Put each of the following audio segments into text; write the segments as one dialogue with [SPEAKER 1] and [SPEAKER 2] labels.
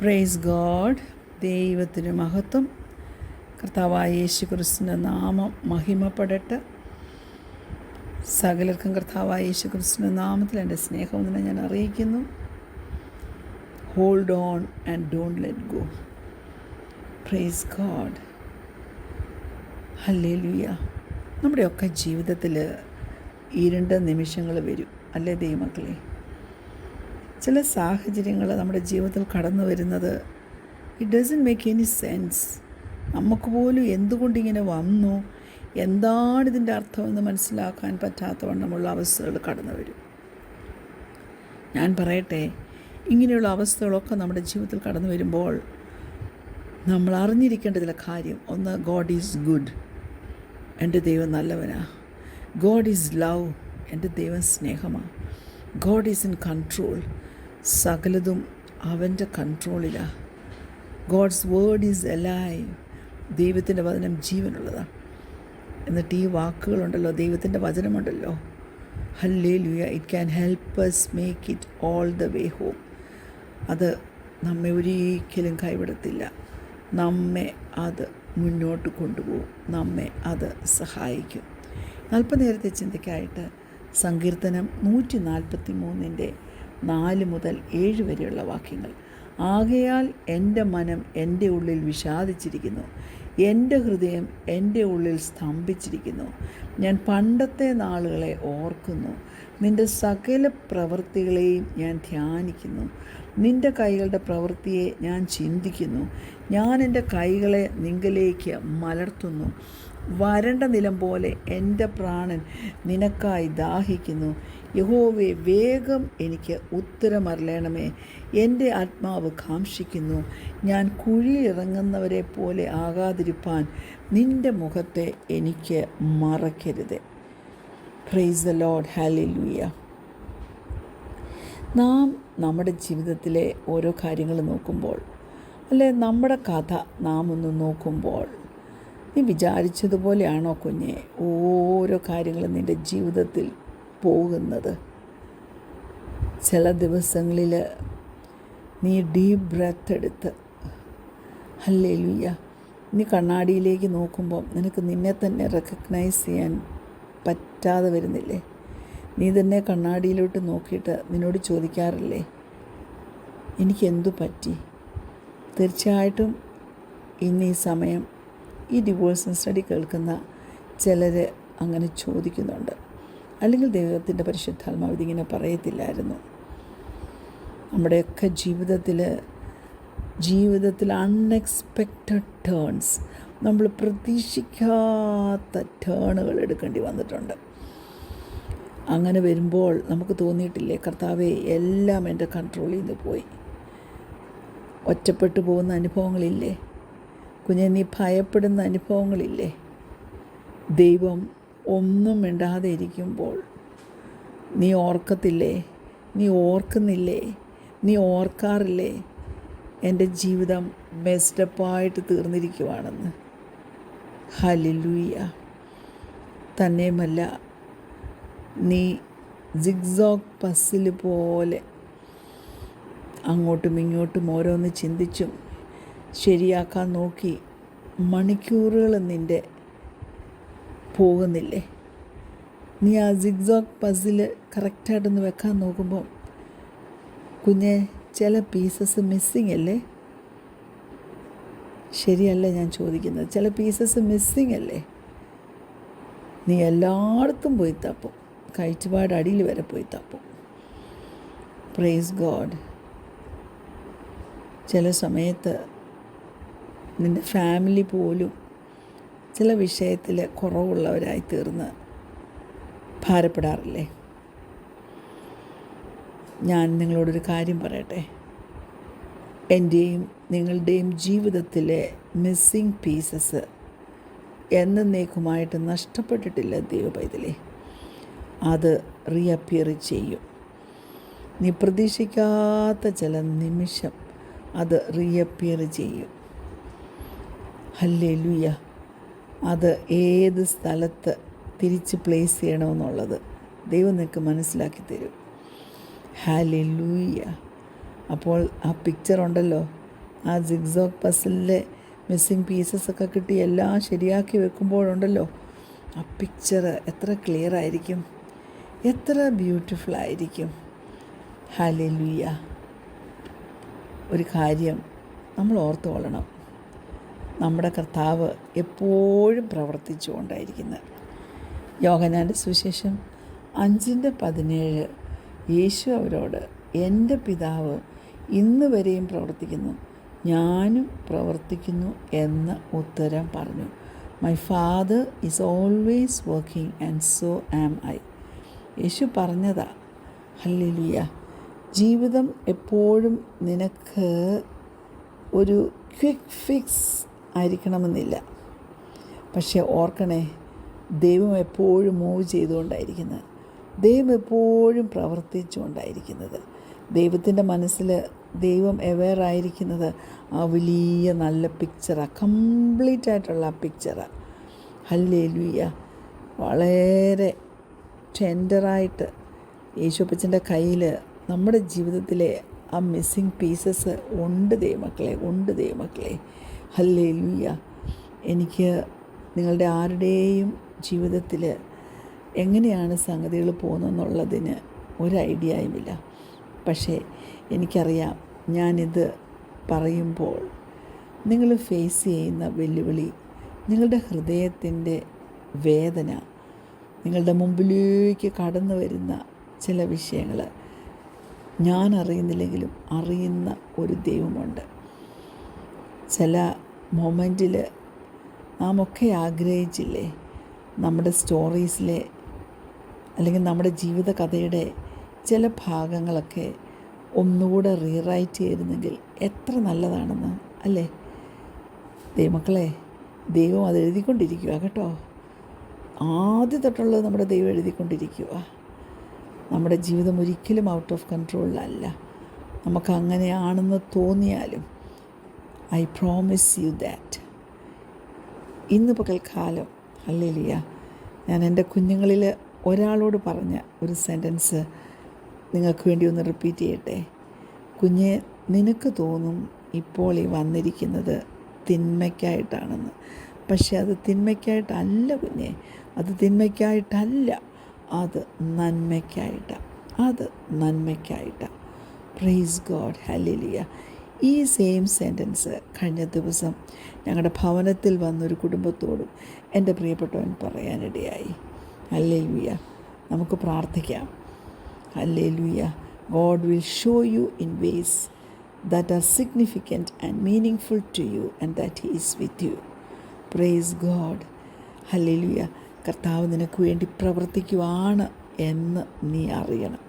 [SPEAKER 1] Praise God. ദൈവത്തിന് മഹത്വം. കർത്താവായ യേശു ക്രിസ്തുവിൻ്റെ നാമം മഹിമപ്പെടട്ടെ. സകലർക്കും കർത്താവായ യേശു ക്രിസ്തുവിൻ്റെ നാമത്തിൽ എൻ്റെ സ്നേഹം ഞാൻ അറിയിക്കുന്നു. Hold on and don't let go. Price God. Hallelujah. നമ്മുടെയൊക്കെ ജീവിതത്തിൽ ഇരുണ്ട നിമിഷങ്ങൾ വരും, അല്ലേ ദൈവമക്കളെ? ചില സാഹചര്യങ്ങൾ നമ്മുടെ ജീവിതത്തിൽ കടന്നു വരുന്നത് it doesn't make any sense. നമുക്ക് പോലും എന്തുകൊണ്ടിങ്ങനെ വന്നു, എന്താണിതിൻ്റെ അർത്ഥമെന്ന് മനസ്സിലാക്കാൻ പറ്റാത്തവണ്ണമുള്ള അവസ്ഥകൾ കടന്നു വരും. ഞാൻ പറയട്ടെ, ഇങ്ങനെയുള്ള അവസ്ഥകളൊക്കെ നമ്മുടെ ജീവിതത്തിൽ കടന്നു വരുമ്പോൾ നമ്മൾ അറിഞ്ഞിരിക്കേണ്ട ചില കാര്യം. ഒന്ന്, ഗോഡ് ഈസ് ഗുഡ്. എൻ്റെ ദൈവം നല്ലവനാ. God is love. എൻ്റെ ദൈവം സ്നേഹമാണ്. God is in control. സകലതും അവൻ്റെ കൺട്രോളിലാണ്. God's word is alive. ദൈവത്തിൻ്റെ വചനം ജീവനുള്ളതാണ്. എന്നിട്ട് ഈ വാക്കുകളുണ്ടല്ലോ, ദൈവത്തിൻ്റെ വചനമുണ്ടല്ലോ, ഹല്ലേലൂയ, it can help us make it all the way home. അത് നമ്മെ ഒരിക്കലും കൈവിടത്തില്ല. നമ്മെ അത് മുന്നോട്ട് കൊണ്ടുപോകും. നമ്മെ അത് സഹായിക്കും. അല്പനേരത്തെ ചിന്തയ്ക്കായിട്ട് സങ്കീർത്തനം 143 4 മുതൽ 7 വരെയുള്ള വാക്യങ്ങൾ. ആകയാൽ എൻ്റെ മനം എൻ്റെ ഉള്ളിൽ വിഷാദിച്ചിരിക്കുന്നു, എൻ്റെ ഹൃദയം എൻ്റെ ഉള്ളിൽ സ്തംഭിച്ചിരിക്കുന്നു. ഞാൻ പണ്ടത്തെ നാളുകളെ ഓർക്കുന്നു, നിൻ്റെ സകല പ്രവൃത്തികളെയും ഞാൻ ധ്യാനിക്കുന്നു. നിൻ്റെ കൈകളുടെ പ്രവൃത്തിയെ ഞാൻ ചിന്തിക്കുന്നു. ഞാൻ എൻ്റെ കൈകളെ നിങ്കലേക്ക് മലർത്തുന്നു. വരണ്ട നിലം പോലെ എൻ്റെ പ്രാണൻ നിനക്കായി ദാഹിക്കുന്നു. യഹോവേ, വേഗം എനിക്ക് ഉത്തരമരുളണമേ. എൻ്റെ ആത്മാവ് കാംക്ഷിക്കുന്നു. ഞാൻ കുഴിയിറങ്ങുന്നവരെ പോലെ ആകാതിരിപ്പാൻ നിൻ്റെ മുഖത്തെ എനിക്ക് മറക്കരുത്. Praise the Lord. ഹല്ലേലൂയ. നാം നമ്മുടെ ജീവിതത്തിലെ ഓരോ കാര്യങ്ങൾ നോക്കുമ്പോൾ, അല്ലെ നമ്മുടെ കഥ നാം ഒന്ന് നോക്കുമ്പോൾ, നീ വിചാരിച്ചതുപോലെയാണോ കുഞ്ഞെ ഓരോ കാര്യങ്ങളും നിൻ്റെ ജീവിതത്തിൽ പോകുന്നത്? ചില ദിവസങ്ങളിൽ നീ ഡീപ്പ് ബ്രെത്ത് എടുത്ത്, ഹല്ലേലൂയ, നീ കണ്ണാടിയിലേക്ക് നോക്കുമ്പോൾ നിനക്ക് നിന്നെ തന്നെ റെക്കഗ്നൈസ് ചെയ്യാൻ പറ്റാതെ വരുന്നില്ലേ? നീ തന്നെ കണ്ണാടിയിലോട്ട് നോക്കിയിട്ട് നിന്നോട് ചോദിക്കാറില്ലേ, എനിക്കെന്തു പറ്റി? തീർച്ചയായിട്ടും ഇന്ന് ഈ സമയം ഈ ഡിവോഴ്സൺ സ്റ്റഡി കേൾക്കുന്ന ചിലർ അങ്ങനെ ചോദിക്കുന്നുണ്ട്. അല്ലെങ്കിൽ ദൈവത്തിൻ്റെ പരിശുദ്ധാത്മാവ് ഇതിങ്ങനെ പറയത്തില്ലായിരുന്നു. നമ്മുടെയൊക്കെ ജീവിതത്തിൽ അൺഎക്സ്പെക്റ്റഡ് ടേൺസ്, നമ്മൾ പ്രതീക്ഷിക്കാത്ത ടേണുകൾ എടുക്കേണ്ടി വന്നിട്ടുണ്ട്. അങ്ങനെ വരുമ്പോൾ നമുക്ക് തോന്നിയിട്ടില്ലേ, കർത്താവേ, എല്ലാം എൻ്റെ കൺട്രോളിൽ നിന്ന് പോയി. ഒറ്റപ്പെട്ടു പോകുന്ന അനുഭവങ്ങളില്ലേ കുഞ്ഞെ? നീ ഭയപ്പെടുന്ന അനുഭവങ്ങളില്ലേ? ദൈവം ഒന്നും മിണ്ടാതെ ഇരിക്കുമ്പോൾ നീ ഓർക്കത്തില്ലേ? നീ ഓർക്കുന്നില്ലേ? നീ ഓർക്കാറില്ലേ എൻ്റെ ജീവിതം മെസ്ഡപ്പായിട്ട് തീർന്നിരിക്കുവാണെന്ന്? ഹല്ലേലൂയ. തന്നെയുമല്ല, നീ സിഗ്സാഗ് പസിൽ പോലെ അങ്ങോട്ടും ഇങ്ങോട്ടും ഓരോന്ന് ചിന്തിച്ചും ശരിയാക്കാൻ നോക്കി മണിക്കൂറുകൾ നിൻ്റെ പോകുന്നില്ലേ? നീ ആ സിഗ്സാഗ് പസിൽ കറക്റ്റായിട്ടൊന്ന് വെക്കാൻ നോക്കുമ്പോൾ കുഞ്ഞെ, ചില പീസസ് മിസ്സിങ് അല്ലേ? ശരിയല്ല ഞാൻ ചോദിക്കുന്നത്. ചില പീസസ് മിസ്സിങ് അല്ലേ? നീ എല്ലായിടത്തും പോയി തപ്പും, കാഴ്ചപ്പാട് അടിയിൽ വരെ പോയി തപ്പും. Praise God. ചില സമയത്ത് നിൻ്റെ ഫാമിലി പോലും ചില വിഷയത്തിൽ കുറവുള്ളവരായി തീർന്ന് ഭാരപ്പെടാറില്ലേ? ഞാൻ നിങ്ങളോടൊരു കാര്യം പറയട്ടെ. എൻ്റെയും നിങ്ങളുടെയും ജീവിതത്തിലെ മിസ്സിങ് പീസസ് എന്നേക്കുമായിട്ട് നഷ്ടപ്പെട്ടിട്ടില്ല ദൈവപൈതലേ. അത് റീഅപ്പിയർ ചെയ്യും. നീ പ്രതീക്ഷിക്കാത്ത ചില നിമിഷം അത് റീഅപ്പിയർ ചെയ്യും. ഹല്ലേലൂയ. അത് ഏത് സ്ഥലത്ത് തിരിച്ച് പ്ലേസ് ചെയ്യണമെന്നുള്ളത് ദൈവം നിനക്ക് മനസ്സിലാക്കി തരും. ഹല്ലേലൂയ. അപ്പോൾ ആ പിക്ചർ ഉണ്ടല്ലോ, ആ സിഗ്സോഗ് പസിലിലെ മിസ്സിങ് പീസസൊക്കെ കിട്ടി എല്ലാം ശരിയാക്കി വെക്കുമ്പോഴുണ്ടല്ലോ, ആ പിക്ചർ എത്ര ക്ലിയർ ആയിരിക്കും, എത്ര ബ്യൂട്ടിഫുൾ ആയിരിക്കും. ഹല്ലേലൂയ. ഒരു കാര്യം നമ്മൾ ഓർത്തു കൊള്ളണം, നമ്മുടെ കർത്താവ് എപ്പോഴും പ്രവർത്തിച്ചുകൊണ്ടായിരിക്കുന്നത്. യോഹന്നാൻ്റെ സുവിശേഷം 5:17 യേശു അവരോട്, എൻ്റെ പിതാവ് ഇന്ന് വരെയും പ്രവർത്തിക്കുന്നു, ഞാനും പ്രവർത്തിക്കുന്നു എന്ന് ഉത്തരം പറഞ്ഞു. My father is always working and so am I. യേശു പറഞ്ഞതാ. ഹല്ലേലൂയ. ജീവിതം എപ്പോഴും നിനക്ക് ഒരു ക്വിക്ക് ഫിക്സ് ആയിരിക്കണമെന്നില്ല. പക്ഷേ ഓർക്കണേ, ദൈവം എപ്പോഴും മൂവ് ചെയ്തുകൊണ്ടായിരിക്കുന്നത്, ദൈവം എപ്പോഴും പ്രവർത്തിച്ചുകൊണ്ടായിരിക്കുന്നത്. ദൈവത്തിൻ്റെ മനസ്സിൽ ദൈവം അവെയർ ആയിരിക്കുന്നത് ആ വലിയ നല്ല പിക്ചറാണ്, കംപ്ലീറ്റ് ആയിട്ടുള്ള ആ പിക്ചറാണ്. ഹല്ലേലൂയ. വളരെ ടെൻഡറായിട്ട് യേശുപ്പച്ചൻ്റെ കയ്യിൽ നമ്മുടെ ജീവിതത്തിലെ ആ മിസ്സിങ് പീസസ് ഉണ്ട് ദൈവമക്കളെ. ഹല്ലേലൂയ. എനിക്ക് നിങ്ങളുടെ ആരുടെയും ജീവിതത്തിൽ എങ്ങനെയാണ് സംഗതികൾ പോകുന്നതെന്നുള്ളതിന് ഒരു ഐഡിയയുമില്ല. പക്ഷേ എനിക്കറിയാം, ഞാനിത് പറയുമ്പോൾ നിങ്ങൾ ഫേസ് ചെയ്യുന്ന വെല്ലുവിളി, നിങ്ങളുടെ ഹൃദയത്തിൻ്റെ വേദന, നിങ്ങളുടെ മുമ്പിലേക്ക് കടന്നു വരുന്ന ചില വിഷയങ്ങൾ ഞാൻ അറിയുന്നില്ലെങ്കിലും അറിയുന്ന ഒരു ദൈവമുണ്ട്. ചില മൊമെൻറ്റിൽ നാം ഒക്കെ ആഗ്രഹിച്ചില്ലേ, നമ്മുടെ സ്റ്റോറീസിലെ അല്ലെങ്കിൽ നമ്മുടെ ജീവിത കഥയുടെ ചില ഭാഗങ്ങളൊക്കെ ഒന്നുകൂടെ റീറൈറ്റ് ചെയ്തിരുന്നെങ്കിൽ എത്ര നല്ലതാണെന്ന് അല്ലേ? ദൈവമക്കളെ, ദൈവം അത് എഴുതിക്കൊണ്ടിരിക്കുക കേട്ടോ. ആദ്യം തൊട്ടുള്ളത് നമ്മുടെ ദൈവം എഴുതിക്കൊണ്ടിരിക്കുക. നമ്മുടെ ജീവിതം ഒരിക്കലും ഔട്ട് ഓഫ് കൺട്രോളിലല്ല. നമുക്ക് അങ്ങനെയാണെന്ന് തോന്നിയാലും ഐ പ്രോമിസ് യു ദാറ്റ് ഇന്ന് പകൽക്കാലം, ഹല്ലേലൂയ, ഞാൻ എൻ്റെ കുഞ്ഞുങ്ങളിൽ ഒരാളോട് പറഞ്ഞ ഒരു സെൻറ്റൻസ് നിങ്ങൾക്ക് വേണ്ടി ഒന്ന് റിപ്പീറ്റ് ചെയ്യട്ടെ. കുഞ്ഞെ, നിനക്ക് തോന്നും ഇപ്പോൾ ഈ വന്നിരിക്കുന്നത് തിന്മയ്ക്കായിട്ടാണെന്ന്. പക്ഷെ അത് തിന്മയ്ക്കായിട്ടല്ല കുഞ്ഞെ, അത് തിന്മയ്ക്കായിട്ടല്ല, അത് നന്മയ്ക്കായിട്ടാണ്. Praise God. ഹല്ലേലൂയ. ഈ സെയിം സെൻറ്റൻസ് കഴിഞ്ഞ ദിവസം ഞങ്ങളുടെ ഭവനത്തിൽ വന്നൊരു കുടുംബത്തോടും എൻ്റെ പ്രിയപ്പെട്ടവൻ പറയാനിടയായി. ഹല്ലേലൂയ. നമുക്ക് പ്രാർത്ഥിക്കാം. Hallelujah. God will show you in ways that are significant and meaningful to you and that He is with you. Praise God. Hallelujah. കർത്താവ് നിനക്ക് വേണ്ടി പ്രവർത്തിക്കുവാണ് എന്ന് നീ അറിയണം.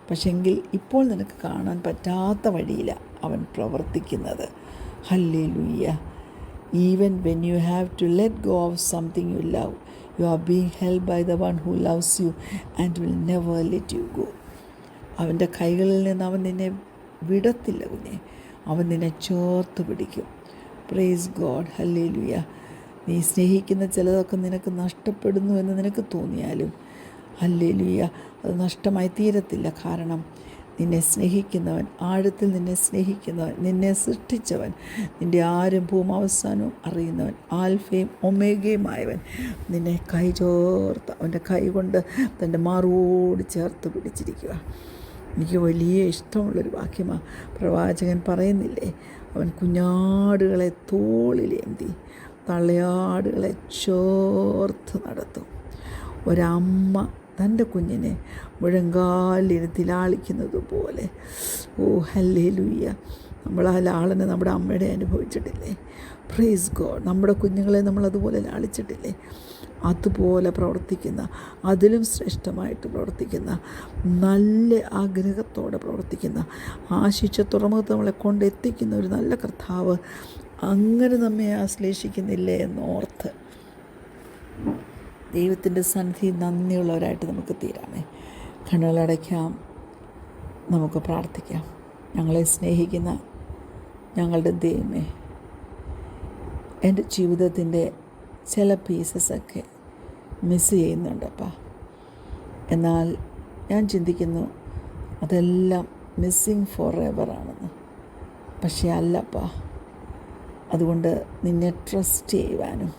[SPEAKER 1] പക്ഷെങ്കിൽ ഇപ്പോൾ നിനക്ക് കാണാൻ പറ്റാത്ത വഴിയിലാണ് അവൻ പ്രവർത്തിക്കുന്നത്. Hallelujah. Even when you have to let go of something you love, you are being held by the one who loves you and will never let you go. അവൻ്റെ കൈകളിൽ നിന്ന് അവൻ നിന്നെ വിടത്തില്ല കുഞ്ഞെ, അവൻ നിന്നെ ചേർത്ത് പിടിക്കും. Price God. ഹല്ലേലൂയ. നീ സ്നേഹിക്കുന്ന ചിലതൊക്കെ നിനക്ക് നഷ്ടപ്പെടുന്നു എന്ന് നിനക്ക് തോന്നിയാലും ഹല്ലേലൂയ, അത് നഷ്ടമായി തീരത്തില്ല. കാരണം നിന്നെ സ്നേഹിക്കുന്നവൻ, ആഴത്തിൽ നിന്നെ സ്നേഹിക്കുന്നവൻ, നിന്നെ സൃഷ്ടിച്ചവൻ, നിൻ്റെ ആരംഭവും അവസാനവും അറിയുന്നവൻ, ആൽഫയും ഒമേഗയുമായവൻ നിന്നെ കൈ ചേർത്ത് അവൻ്റെ കൈ കൊണ്ട് തൻ്റെ മാറോട് ചേർത്ത് പിടിച്ചിരിക്കുക. എനിക്ക് വലിയ ഇഷ്ടമുള്ളൊരു വാക്യമാണ്. പ്രവാചകൻ പറയുന്നില്ലേ, അവൻ കുഞ്ഞാടുകളെ തോളിലേന്തി തള്ളയാടുകളെ ചേർത്ത് നടത്തും. ഒരമ്മ തൻ്റെ കുഞ്ഞിനെ മുഴങ്കാലിരുത്തി ലാളിക്കുന്നത് പോലെ. ഓ ഹല്ലേലൂയ. നമ്മൾ ആ ലാളനെ നമ്മുടെ അമ്മയുടെ അനുഭവിച്ചിട്ടില്ലേ? Praise God. നമ്മുടെ കുഞ്ഞുങ്ങളെ നമ്മളതുപോലെ ലാളിച്ചിട്ടില്ലേ? അതുപോലെ പ്രവർത്തിക്കുന്ന, അതിലും ശ്രേഷ്ഠമായിട്ട് പ്രവർത്തിക്കുന്ന, നല്ല ആഗ്രഹത്തോടെ പ്രവർത്തിക്കുന്ന, ആശിച്ച തുറമുഖത്ത് നമ്മളെ കൊണ്ടെത്തിക്കുന്ന ഒരു നല്ല കർത്താവ് അങ്ങനെ നമ്മെ ആശ്ലേഷിക്കുന്നില്ലേ എന്നോർത്ത് ദൈവത്തിൻ്റെ സന്നിധി നന്ദിയുള്ളവരായിട്ട് നമുക്ക് തീരാമേ. കണ്ണുകളടയ്ക്കാം, നമുക്ക് പ്രാർത്ഥിക്കാം. ഞങ്ങളെ സ്നേഹിക്കുന്ന ഞങ്ങളുടെ ദൈവമേ, എൻ്റെ ജീവിതത്തിൻ്റെ ചില പീസസൊക്കെ മിസ് ചെയ്യുന്നുണ്ടപ്പാ. എന്നാൽ ഞാൻ ചിന്തിക്കുന്നു അതെല്ലാം മിസ്സിങ് ഫോർ എവർ ആണെന്ന്. പക്ഷേ അല്ലപ്പാ, അതുകൊണ്ട് നിന്നെ ട്രസ്റ്റ് ചെയ്യുവാനും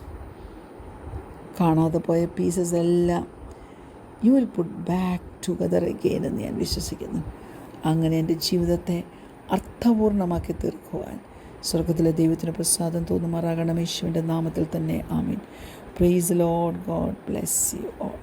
[SPEAKER 1] കാണാതെ പോയ പീസസ് എല്ലാം you will put back together again എന്ന് ഞാൻ വിശ്വസിക്കുന്നു. അങ്ങനെ എൻ്റെ ജീവിതത്തെ അർത്ഥപൂർണ്ണമാക്കി തീർക്കുവാൻ സ്വർഗത്തിലെ ദൈവത്തിന് പ്രസാദം തോന്നുമാറാകണം. യേശുവിൻ്റെ നാമത്തിൽ തന്നെ ആമീൻ. Praise the Lord. God bless you all.